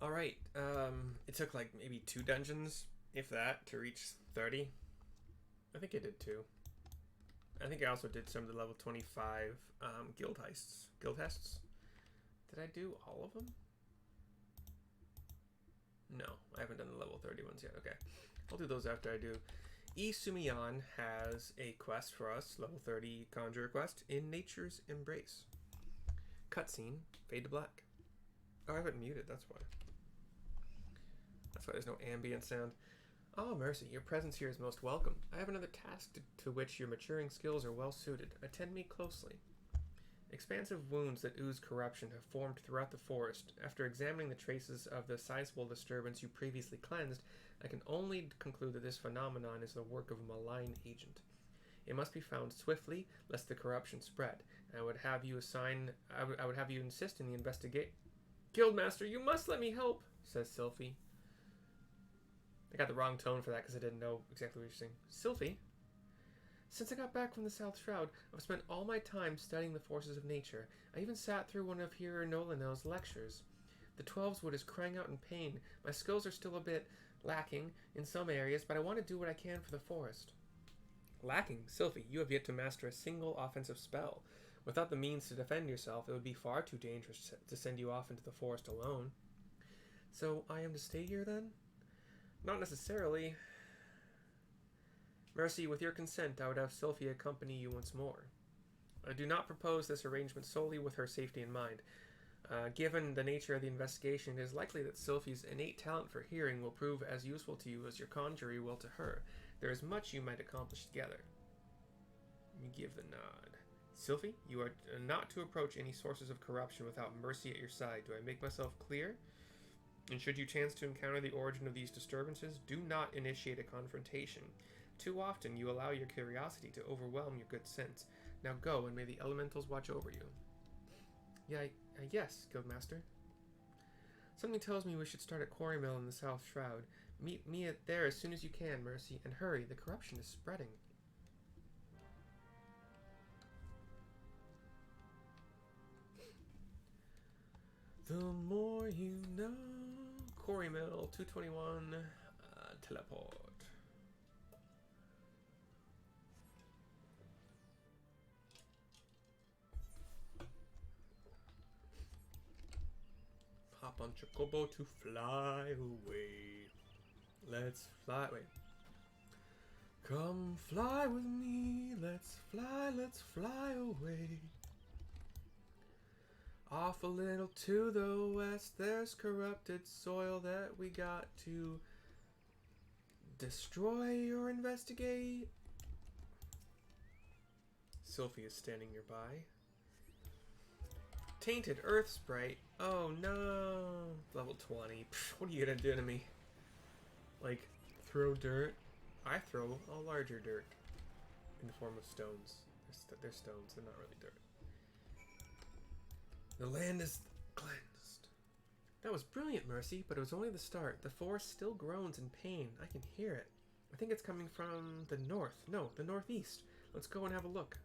Alright, it took like maybe 2 dungeons, if that, to reach 30. I think I did 2. I think I also did some of the level 25 guild heists. Did I do all of them? No, I haven't done the level 30 ones yet. Okay, I'll do those after I do. E-Sumi has a quest for us, level 30 Conjurer quest, in Nature's Embrace. Cutscene, fade to black. Oh, I have it muted, that's why. That's why there's no ambient sound. Oh, mercy, your presence here is most welcome. I have another task to which your maturing skills are well suited. Attend me closely. Expansive wounds that ooze corruption have formed throughout the forest. After examining the traces of the sizable disturbance you previously cleansed, I can only conclude that this phenomenon is the work of a malign agent. It must be found swiftly, lest the corruption spread. I would have you insist in the investigate. Guildmaster, you must let me help, says Sylphie. I got the wrong tone for that because I didn't know exactly what you're saying. Sylphie? Since I got back from the South Shroud, I've spent all my time studying the forces of nature. I even sat through one of Hero Nolanel's lectures. The Twelveswood is crying out in pain. My skills are still a bit lacking in some areas, but I want to do what I can for the forest. Lacking? Sylphie, you have yet to master a single offensive spell. Without the means to defend yourself, it would be far too dangerous to send you off into the forest alone. So I am to stay here then? Not necessarily. Mercy, with your consent, I would have Sylphie accompany you once more. I do not propose this arrangement solely with her safety in mind. Given the nature of the investigation, it is likely that Sylphie's innate talent for hearing will prove as useful to you as your conjurer will to her. There is much you might accomplish together. You give the nod. Sylphie, you are not to approach any sources of corruption without mercy at your side. Do I make myself clear? And should you chance to encounter the origin of these disturbances, do not initiate a confrontation. Too often you allow your curiosity to overwhelm your good sense. Now go, and may the elementals watch over you. Yes, Guildmaster. Something tells me we should start at Quarry Mill in the South Shroud. Meet me there as soon as you can, Mercy, and hurry, the corruption is spreading. The more you know. Quarry Mill, 221, teleport. Hop on Chocobo to fly away. Let's fly. Wait. Come fly with me. Let's fly away. Off a little to the west, there's corrupted soil that we got to destroy or investigate. Sylphie is standing nearby. Tainted Earth Sprite. Oh no. Level 20. Pfft, what are you gonna do to me? Like, throw dirt? I throw a larger dirt. In the form of stones. They're stones, they're not really dirt. The land is cleansed. That was brilliant, Mercy, but it was only the start. The forest still groans in pain. I can hear it. I think it's coming from the north. No, the northeast. Let's go and have a look.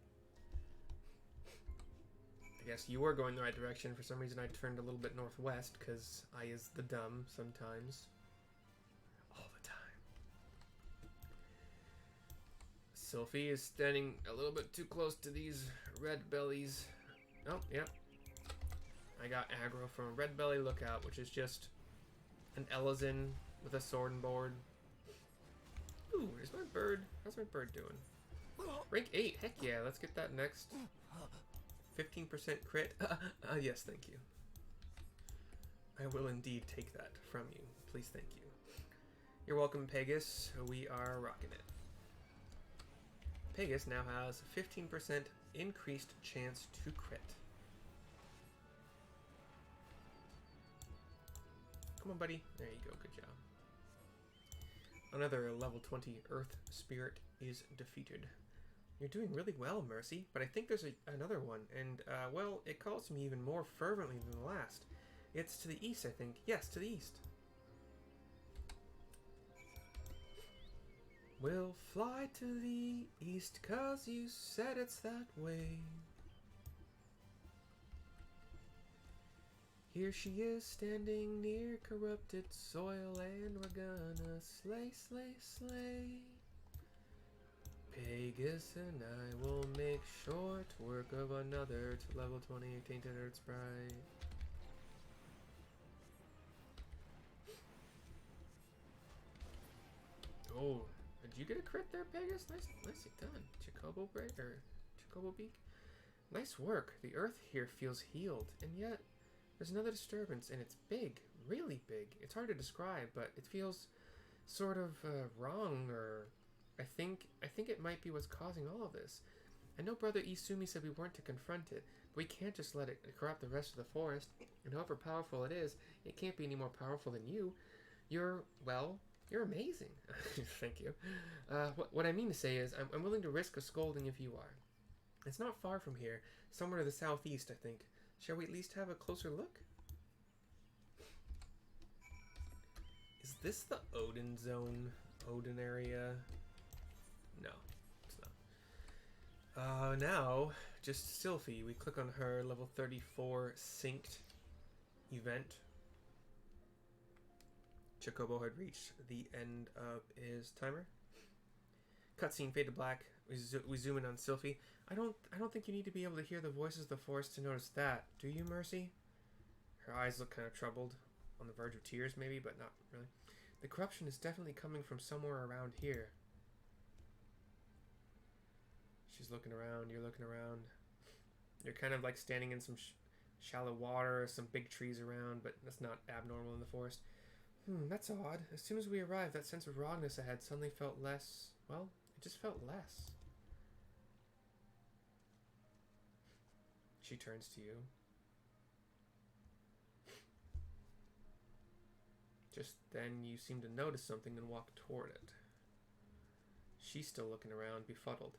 I guess you were going the right direction. For some reason I turned a little bit northwest, because I is the dumb sometimes. All the time. Sylphie is standing a little bit too close to these red bellies. Oh, yeah. I got aggro from a red belly lookout, which is just an Elizin with a sword and board. Ooh, where's my bird? How's my bird doing? Rank 8, heck yeah, let's get that next. 15% crit. Yes, thank you. I will indeed take that from you. Please, thank you. You're welcome, Pegasus. We are rocking it. Pegasus now has 15% increased chance to crit. Come on, buddy. There you go. Good job. Another level 20 Earth Spirit is defeated. You're doing really well, Mercy, but I think there's another one, and, well, it calls to me even more fervently than the last. It's to the east, I think. Yes, to the east. We'll fly to the east, 'cause you said it's that way. Here she is standing near corrupted soil, and we're gonna slay, slay, slay. Pegasus and I will make short work of another to level 20 Tainted Earth Sprite. Oh, did you get a crit there, Pegasus? Nicely done. Chocobo break or Chocobo beak. Nice work. The earth here feels healed, and yet there's another disturbance, and it's big, really big. It's hard to describe, but it feels sort of wrong, or I think it might be what's causing all of this. I know Brother E-Sumi said we weren't to confront it, but we can't just let it corrupt the rest of the forest. And however powerful it is, it can't be any more powerful than you. You're amazing. Thank you. What I mean to say is, I'm willing to risk a scolding if you are. It's not far from here, somewhere to the southeast, I think. Shall we at least have a closer look? Is this the Odin zone? Odin area? No, it's not. Now, just Sylphie. We click on her level 34 synced event. Chocobo had reached the end of his timer. Cutscene fade to black. We zoom in on Sylphie. I don't think you need to be able to hear the voices of the forest to notice that, do you, Mercy? Her eyes look kind of troubled, on the verge of tears maybe, but not really. The corruption is definitely coming from somewhere around here. She's looking around, you're looking around. You're kind of like standing in some shallow water, some big trees around, but that's not abnormal in the forest. That's odd. As soon as we arrived, that sense of wrongness I had suddenly felt less, well, it just felt less. She turns to you. Just then you seem to notice something and walk toward it. She's still looking around, befuddled.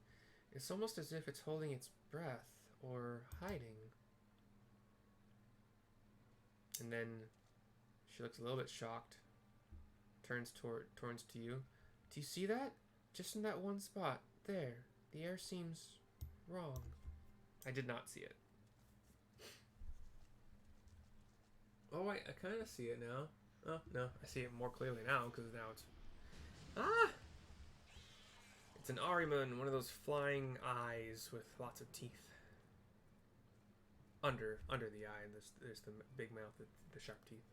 It's almost as if it's holding its breath, or hiding. And then she looks a little bit shocked, turns to you. Do you see that? Just in that one spot, there. The air seems wrong. I did not see it. Oh wait, I kind of see it now. Oh, no, I see it more clearly now, because now it's... Ah! It's an Ahriman, one of those flying eyes with lots of teeth. Under the eye, and there's the big mouth, the sharp teeth.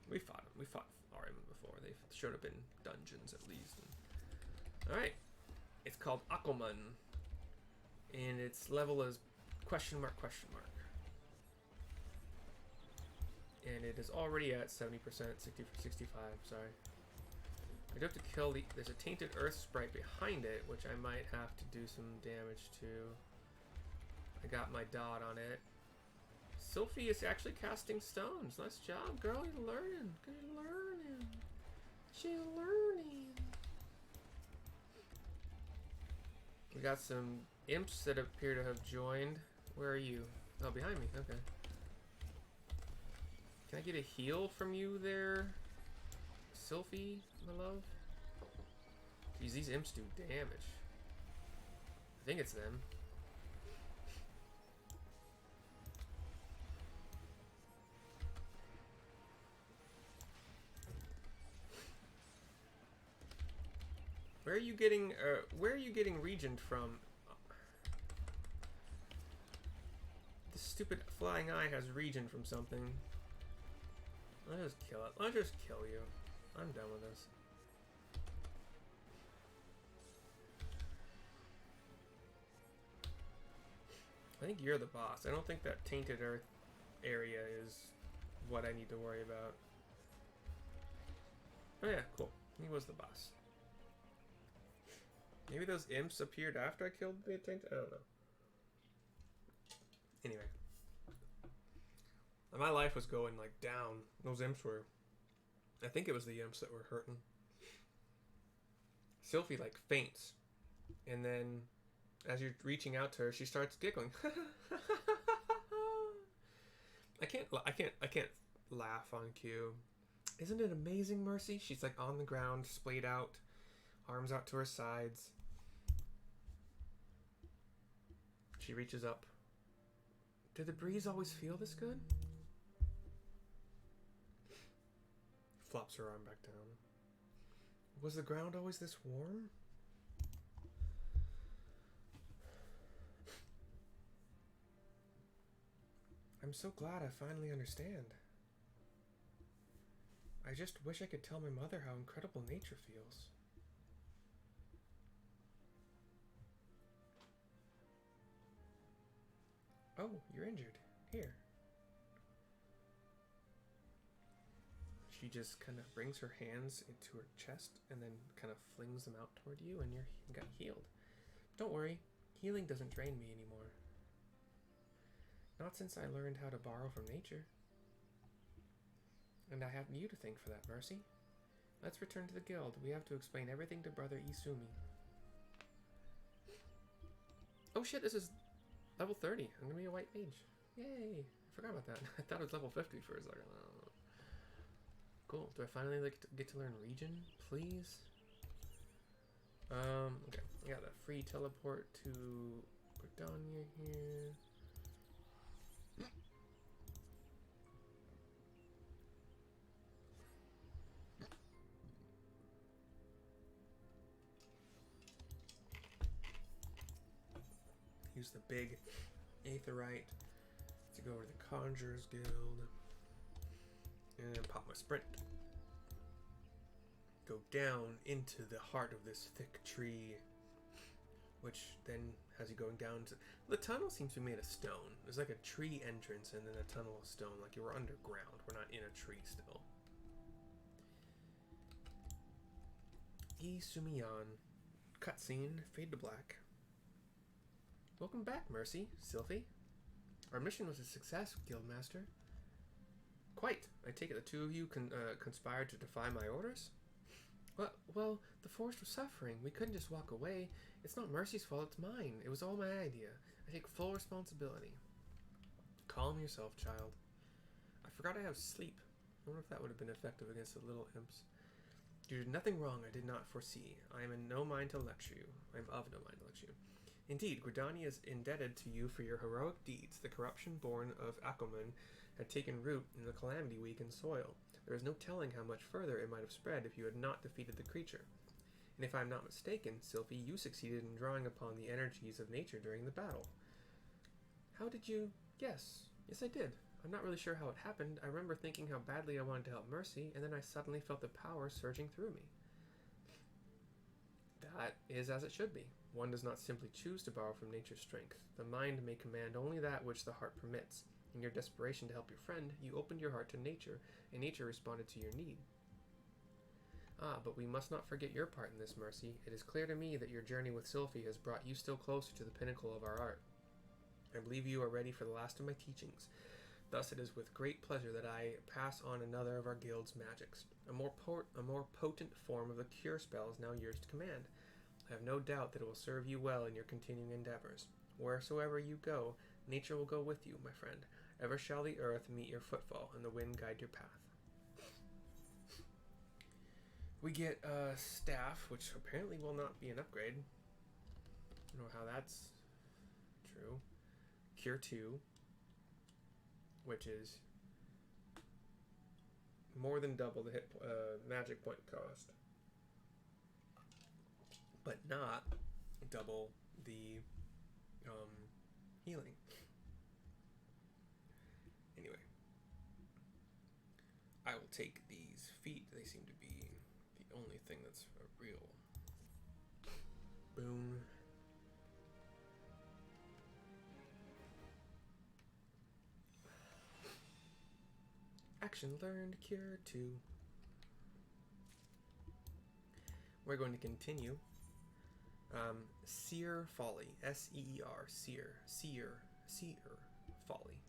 We fought them. We fought Ahriman before. They've showed up in dungeons, at least. Alright. It's called Aquaman. And its level is question mark, question mark. And it is already at 70%, 65, sorry. I do have to kill the... There's a Tainted Earth Sprite behind it, which I might have to do some damage to. I got my dot on it. Sylphie is actually casting stones. Nice job, girl. You're learning. You're learning. She's learning. We got some imps that appear to have joined. Where are you? Oh, behind me. Okay. Can I get a heal from you there, Sylphie, my love? Jeez, these imps do damage. I think it's them. Where are you getting regioned from? This stupid flying eye has region from something. I'll just kill it. I'll just kill you. I'm done with this. I think you're the boss. I don't think that Tainted Earth area is what I need to worry about. Oh yeah, cool. He was the boss. Maybe those imps appeared after I killed the Tainted... I don't know. Anyway. My life was going, like, down. Those imps were... I think it was the imps that were hurting. Sylphie, like, faints. And then, as you're reaching out to her, she starts giggling. I can't laugh on cue. Isn't it amazing, Mercy? She's, like, on the ground, splayed out. Arms out to her sides. She reaches up Did the breeze always feel this good? Flops her arm back down. Was the ground always this warm? I'm so glad I finally understand. I just wish I could tell my mother how incredible nature feels. Oh, you're injured. Here. She just kind of brings her hands into her chest and then kind of flings them out toward you, and you got healed. Don't worry, healing doesn't drain me anymore. Not since I learned how to borrow from nature. And I have you to thank for that, Mercy. Let's return to the guild. We have to explain everything to Brother E-Sumi. Oh shit, this is level 30. I'm gonna be a white mage. Yay! I forgot about that. I thought it was level 50 for a second. Cool. Do I finally get to learn Region, please? Okay. I got a free teleport to Gridania here. Use the big Aetherite to go over to the Conjurer's Guild. And pop my sprint. Go down into the heart of this thick tree, which then has you going down to... The tunnel seems to be made of stone. There's like a tree entrance and then a tunnel of stone, like you were underground. We're not in a tree still. E-Sumi. Cutscene, fade to black. Welcome back, Mercy, Sylphie. Our mission was a success, Guildmaster. Quite. I take it the two of you conspired to defy my orders? Well, the forest was suffering. We couldn't just walk away. It's not Mercy's fault, it's mine. It was all my idea. I take full responsibility. Calm yourself, child. I forgot I have sleep. I wonder if that would have been effective against the little imps. You did nothing wrong I did not foresee. I am in no mind to lecture you. I am of no mind to lecture you. Indeed, Gridania is indebted to you for your heroic deeds. The corruption born of Aquaman had taken root in the calamity-weakened soil. There is no telling how much further it might have spread if you had not defeated the creature. And if I am not mistaken, Sylphie, you succeeded in drawing upon the energies of nature during the battle. How did you... Yes, I did. I'm not really sure how it happened. I remember thinking how badly I wanted to help Mercy, and then I suddenly felt the power surging through me. That is as it should be. One does not simply choose to borrow from nature's strength. The mind may command only that which the heart permits. In your desperation to help your friend, you opened your heart to nature, and nature responded to your need. But we must not forget your part in this, Mercy. It is clear to me that your journey with Sylphie has brought you still closer to the pinnacle of our art. I believe you are ready for the last of my teachings. Thus it is with great pleasure that I pass on another of our guild's magics. A more potent form of the cure spell is now yours to command. I have no doubt that it will serve you well in your continuing endeavors. Wheresoever you go, nature will go with you, my friend. Ever shall the earth meet your footfall, and the wind guide your path. We get a staff, which apparently will not be an upgrade. I don't know how that's true. Cure 2, which is more than double the magic point cost, but not double the healing. Anyway, I will take these feet. They seem to be the only thing that's a real boon. Action learned, cure 2. We're going to continue. Seer Folly. S-E-E-R. Seer. Folly.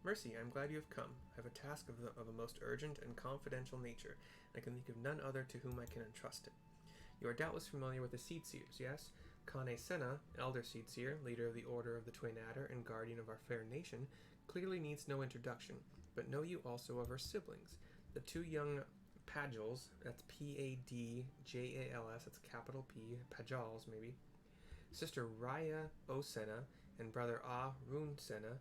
Mercy, I am glad you have come. I have a task of a most urgent and confidential nature, and I can think of none other to whom I can entrust it. You are doubtless familiar with the Seed Seers, yes? Kane Senna, Elder Seed Seer, leader of the Order of the Twin Adder and guardian of our fair nation, clearly needs no introduction, but know you also of her siblings, the two young Pajals, that's P-A-D-J-A-L-S, that's capital P, Pajals maybe, Sister Raya Osena, and brother Ah Runesena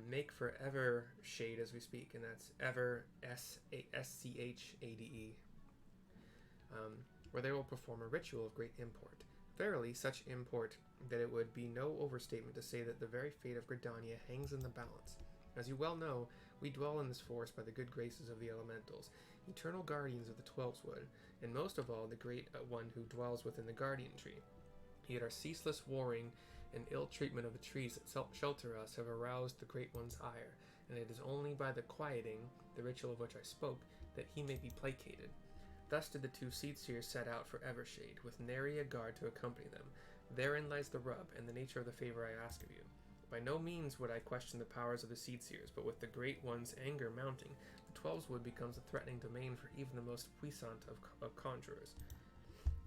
make for Ever Shade as we speak, and that's Ever SCHADE, where they will perform a ritual of great import. Verily, such import that it would be no overstatement to say that the very fate of Gridania hangs in the balance. As you well know, we dwell in this forest by the good graces of the elementals, eternal guardians of the Twelveswood, and most of all the great one who dwells within the guardian tree. Yet our ceaseless warring and ill treatment of the trees that shelter us have aroused the Great One's ire, and it is only by the quieting, the ritual of which I spoke, that he may be placated. Thus did the two Seers set out for Evershade, with nary a guard to accompany them. Therein lies the rub, and the nature of the favor I ask of you. By no means would I question the powers of the Seers, but with the Great One's anger mounting, the Twelveswood becomes a threatening domain for even the most puissant of conjurers.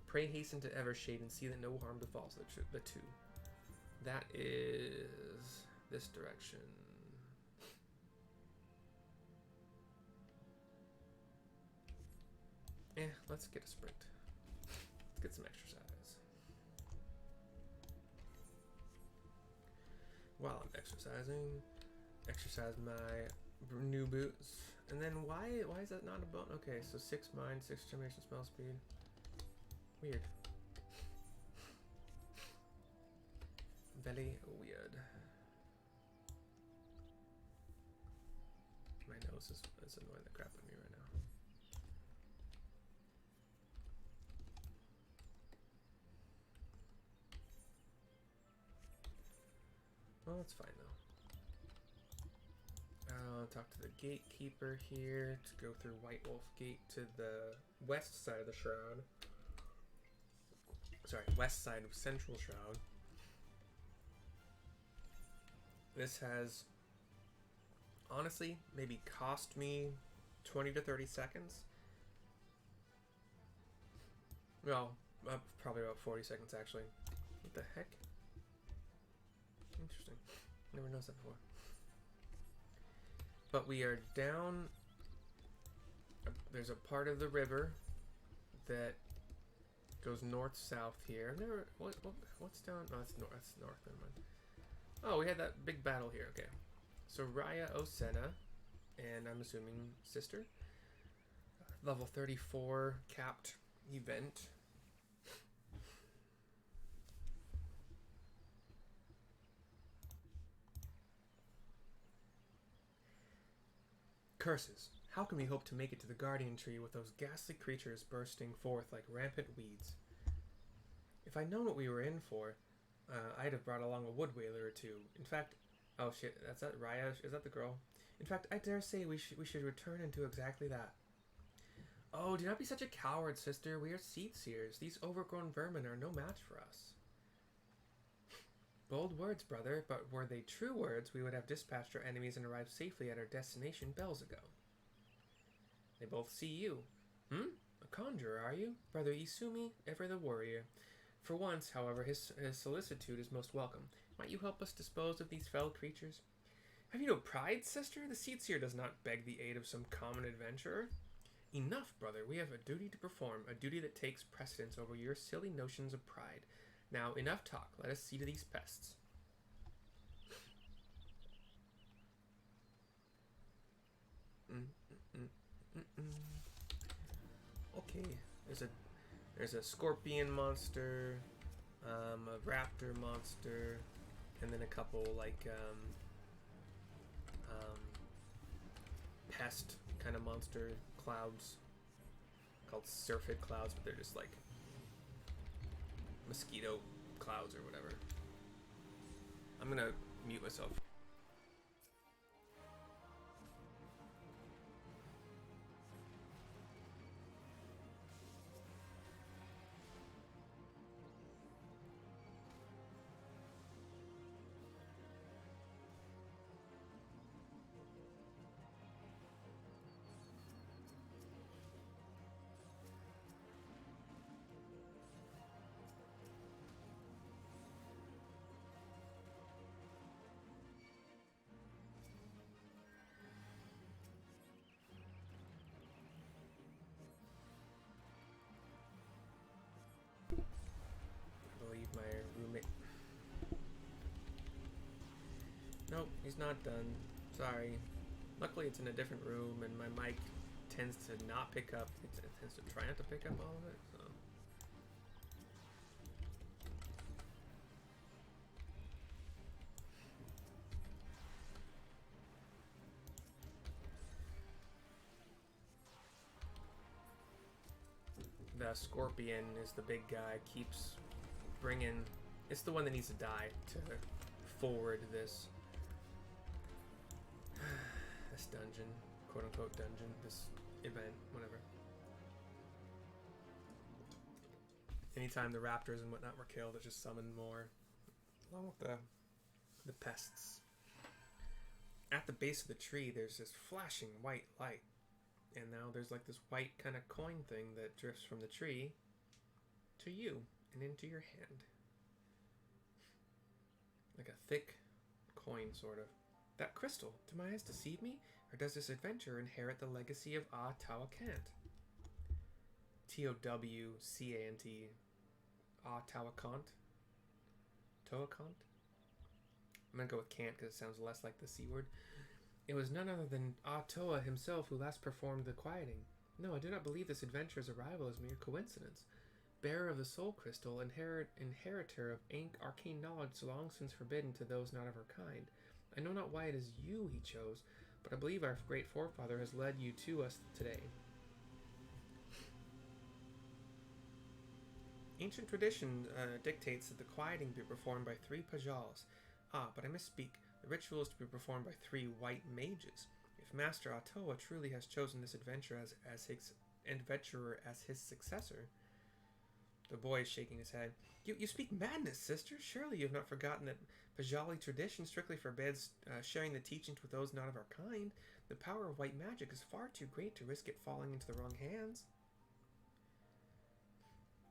Pray hasten to Evershade and see that no harm befalls the two. That is this direction. Let's get a sprint. Let's get some exercise. While I'm exercising, exercise my new boots. And then why is that not a bone? Okay, so 6 mind, 6 determination, spell speed. Weird. Very weird. My nose is annoying the crap out of me right now. Well, that's fine though. I'll talk to the gatekeeper here to go through White Wolf Gate to the west side of the shroud. Sorry, west side of Central Shroud. This has honestly maybe cost me 20 to 30 seconds. Well, probably about 40 seconds actually. What the heck? Interesting. Never noticed that before. But we are down. There's a part of the river that goes north-south here. I've never. What's down? Oh, that's north. That's north. Never mind. Oh, we had that big battle here. Okay. So Raya Osena, and I'm assuming sister. Level 34 capped event. Curses. How can we hope to make it to the Guardian Tree with those ghastly creatures bursting forth like rampant weeds? If I'd known what we were in for, I'd have brought along a wood whaler or two. In fact, oh shit, that's that Raya? Is that the girl? In fact, I dare say we should return and do exactly that. Oh, do not be such a coward, sister. We are Seers. These overgrown vermin are no match for us. Bold words, brother, but were they true words, we would have dispatched our enemies and arrived safely at our destination bells ago. They both see you. A conjurer, are you? Brother E-Sumi, ever the warrior. For once, however, his solicitude is most welcome. Might you help us dispose of these fell creatures? Have you no pride, sister? The Seer does not beg the aid of some common adventurer. Enough, brother. We have a duty to perform, a duty that takes precedence over your silly notions of pride. Now, enough talk. Let us see to these pests. Okay, there's a scorpion monster, a raptor monster, and then a couple like pest kind of monster clouds called Sylphie clouds, but they're just like mosquito clouds or whatever. I'm gonna mute myself. He's not done. Sorry. Luckily, it's in a different room, and my mic tends to not pick up. It tends to try not to pick up all of it, so. The scorpion is the big guy, keeps bringing... It's the one that needs to die to forward this this dungeon, quote-unquote dungeon, this event, whatever. Anytime the raptors and whatnot were killed, it just summoned more, along with the pests. At the base of the tree, there's this flashing white light. And now there's like this white kind of coin thing that drifts from the tree to you and into your hand. Like a thick coin, sort of. That crystal, do my eyes deceive me? Or does this adventurer inherit the legacy of Ah Tawakant? T-O-W-C-A-N-T. Ah Tawakant? Tawakant? I'm gonna go with Kant because it sounds less like the C word. It was none other than Toa himself who last performed the quieting. No, I do not believe this adventurer's arrival is mere coincidence. Bearer of the soul crystal, inheritor of arcane knowledge long since forbidden to those not of her kind. I know not why it is you he chose, but I believe our great forefather has led you to us today. Ancient tradition dictates that the quieting be performed by 3 pajals. Ah, but I misspeak. The ritual is to be performed by 3 white mages. If Master Atoa truly has chosen this adventurer as his successor... The boy is shaking his head. You speak madness, sister. Surely you have not forgotten that Pajali tradition strictly forbids sharing the teachings with those not of our kind. The power of white magic is far too great to risk it falling into the wrong hands.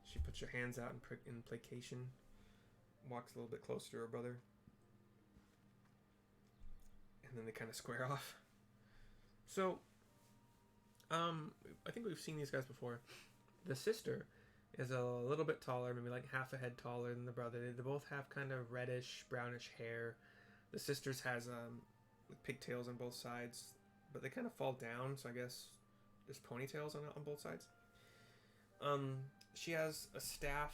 She puts her hands out in placation, walks a little bit closer to her brother, and then they kind of square off. So, I think we've seen these guys before. The sister is a little bit taller, maybe like half a head taller than the brother. They both have kind of reddish, brownish hair. The sister's has pigtails on both sides, but they kind of fall down, so I guess there's ponytails on both sides. She has a staff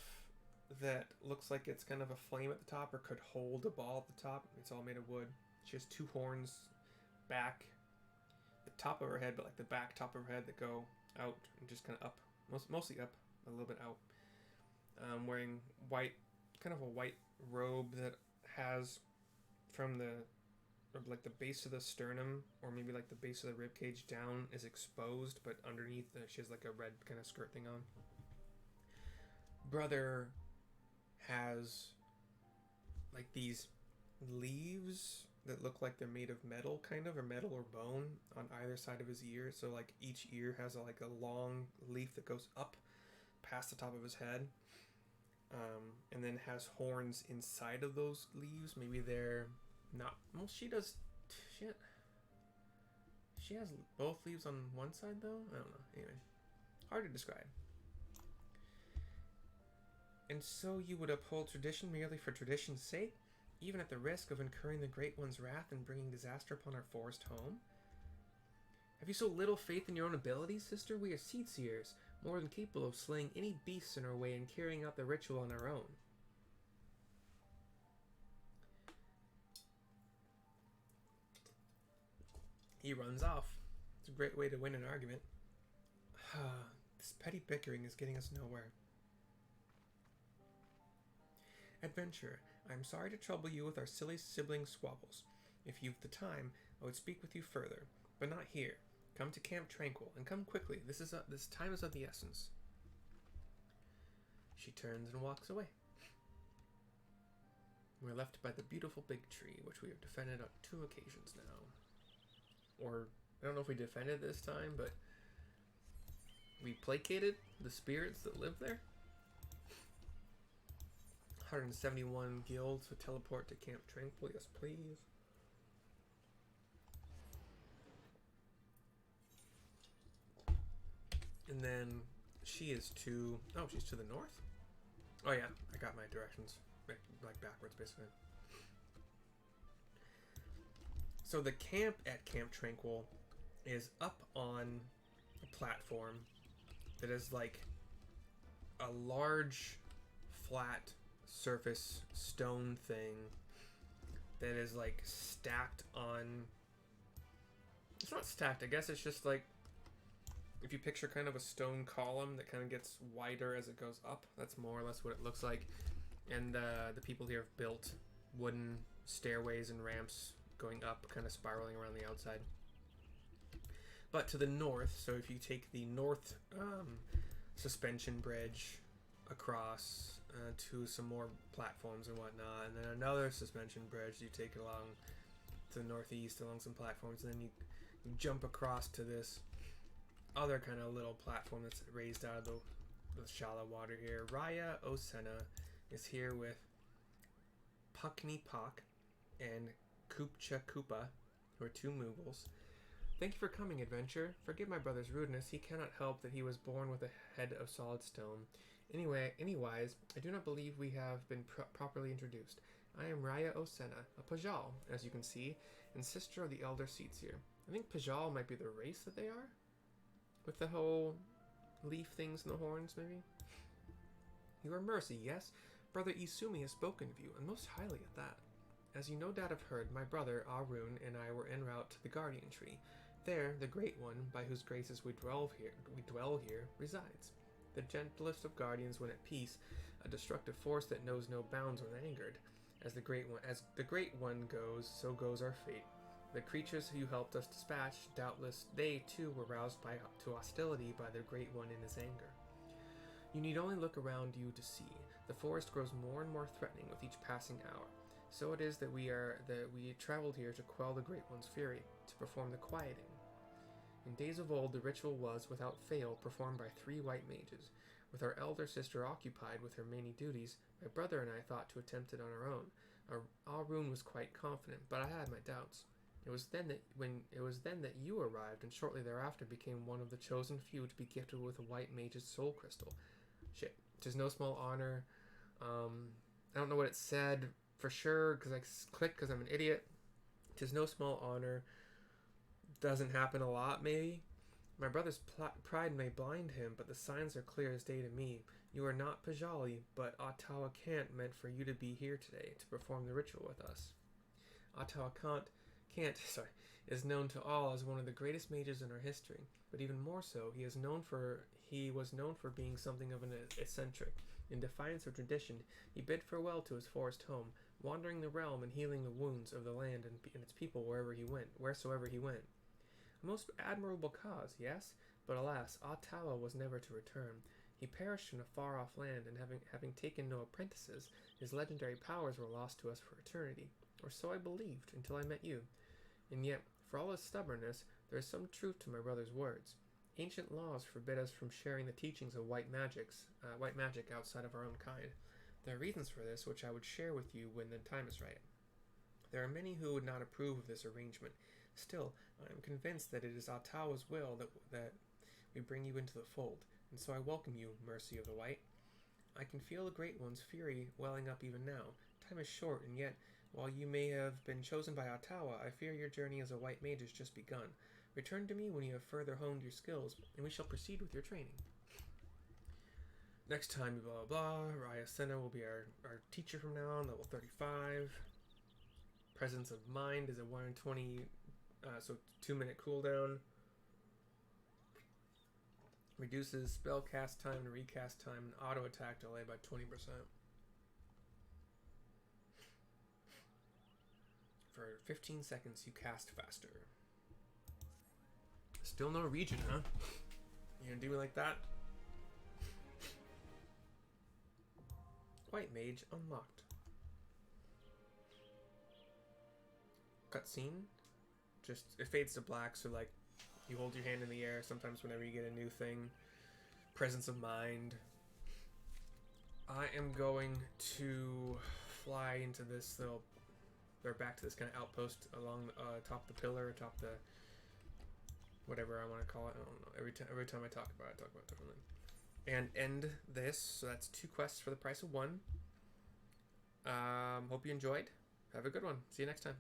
that looks like it's kind of a flame at the top, or could hold a ball at the top. It's all made of wood. She has 2 horns back, the top of her head, but like the back top of her head that go out and just kind of up, mostly up, a little bit out. Wearing white, kind of a white robe that has from like the base of the sternum, or maybe like the base of the rib cage down is exposed, but underneath she has like a red kind of skirt thing on. Brother has like these leaves that look like they're made of metal, kind of, or metal or bone on either side of his ear. So like each ear has like a long leaf that goes up past the top of his head, and then has horns inside of those leaves. Maybe they're not, well, she has both leaves on one side though. I don't know. Anyway, hard to describe. And so you would uphold tradition merely for tradition's sake, even at the risk of incurring the Great One's wrath and bringing disaster upon our forest home? Have you so little faith in your own abilities, sister? We are seed seers, more than capable of slaying any beasts in our way and carrying out the ritual on our own. He runs off. It's a great way to win an argument. This petty bickering is getting us nowhere. Adventurer, I am sorry to trouble you with our silly sibling squabbles. If you've the time, I would speak with you further, but not here. Come to Camp Tranquil, and come quickly. This time is of the essence. She turns and walks away. We're left by the beautiful big tree, which we have defended on 2 occasions now. Or, I don't know if we defended this time, but we placated the spirits that live there. 171 guilds would teleport to Camp Tranquil. Yes, please. And then she is to... Oh, she's to the north? Oh yeah, I got my directions like backwards, basically. So the camp at Camp Tranquil is up on a platform that is like a large, flat surface stone thing that is like stacked on. It's not stacked, I guess it's just like if you picture kind of a stone column that kind of gets wider as it goes up. That's more or less what it looks like. And the people here have built wooden stairways and ramps going up, kind of spiraling around the outside. But to the north, so if you take the north suspension bridge across to some more platforms and whatnot, and then another suspension bridge, you take it along to the northeast along some platforms, and then you jump across to this other kind of little platform that's raised out of the shallow water here. Raya Osena is here with Puckney Puck and Koopcha Koopa, who are two Moogles. Thank you for coming, adventure. Forgive my brother's rudeness. He cannot help that he was born with a head of solid stone. Anyways, I do not believe we have been properly introduced. I am Raya Osena, a Pajal, as you can see, and sister of the elder Seer. I think Pajal might be the race that they are? With the whole leaf things and the horns, maybe? You are Mercy, yes? Brother E-Sumi has spoken of you, and most highly at that. As you no doubt have heard, my brother, Arun, and I were en route to the Guardian Tree. There, the Great One, by whose graces we dwell here, resides. The gentlest of guardians when at peace, a destructive force that knows no bounds when angered. As the Great One goes, so goes our fate. The creatures who helped us dispatch, doubtless they too were roused to hostility by the Great One in his anger. You need only look around you to see. The forest grows more and more threatening with each passing hour. So it is that we traveled here to quell the Great One's fury, to perform the quieting. In days of old, the ritual was, without fail, performed by 3 white mages. With our elder sister occupied with her many duties, my brother and I thought to attempt it on our own. Arun was quite confident, but I had my doubts. It was then that you arrived, and shortly thereafter became one of the chosen few to be gifted with a white mage's soul crystal. Shit, 'tis no small honor. I don't know what it said for sure because I clicked because I'm an idiot. 'Tis no small honor. Doesn't happen a lot, maybe. My brother's pride may blind him, but the signs are clear as day to me. You are not Pajali, but Ottawa Kant meant for you to be here today to perform the ritual with us. Ottawa Kant is known to all as one of the greatest mages in our history, but even more so, he was known for being something of an eccentric. In defiance of tradition, he bid farewell to his forest home, wandering the realm and healing the wounds of the land and its people wheresoever he went. A most admirable cause, yes, but alas, Ottawa was never to return. He perished in a far-off land, and having taken no apprentices, his legendary powers were lost to us for eternity, or so I believed until I met you. And yet, for all his stubbornness, there is some truth to my brother's words. Ancient laws forbid us from sharing the teachings of white magic outside of our own kind. There are reasons for this, which I would share with you when the time is right. There are many who would not approve of this arrangement. Still, I am convinced that it is Ottawa's will that we bring you into the fold, and so I welcome you, Mercy of the White. I can feel the Great One's fury welling up even now. Time is short, and yet, while you may have been chosen by Ottawa, I fear your journey as a white mage has just begun. Return to me when you have further honed your skills, and we shall proceed with your training. Next time, blah blah blah. Raya Osena will be our teacher from now on, level 35. Presence of Mind is a 1 in 20, so 2-minute cooldown. Reduces spell cast time and recast time and auto attack delay by 20%. For 15 seconds, you cast faster. Still no region, huh? You gonna do me like that? White Mage unlocked. Cutscene. Just, it fades to black, so like, you hold your hand in the air sometimes whenever you get a new thing. Presence of Mind. I am going to fly into this little, or back to this kind of outpost along top the pillar, top the, whatever I want to call it. I don't know. Every time I talk about it, I talk about it differently. And end this. So that's 2 quests for the price of 1. Hope you enjoyed. Have a good one. See you next time.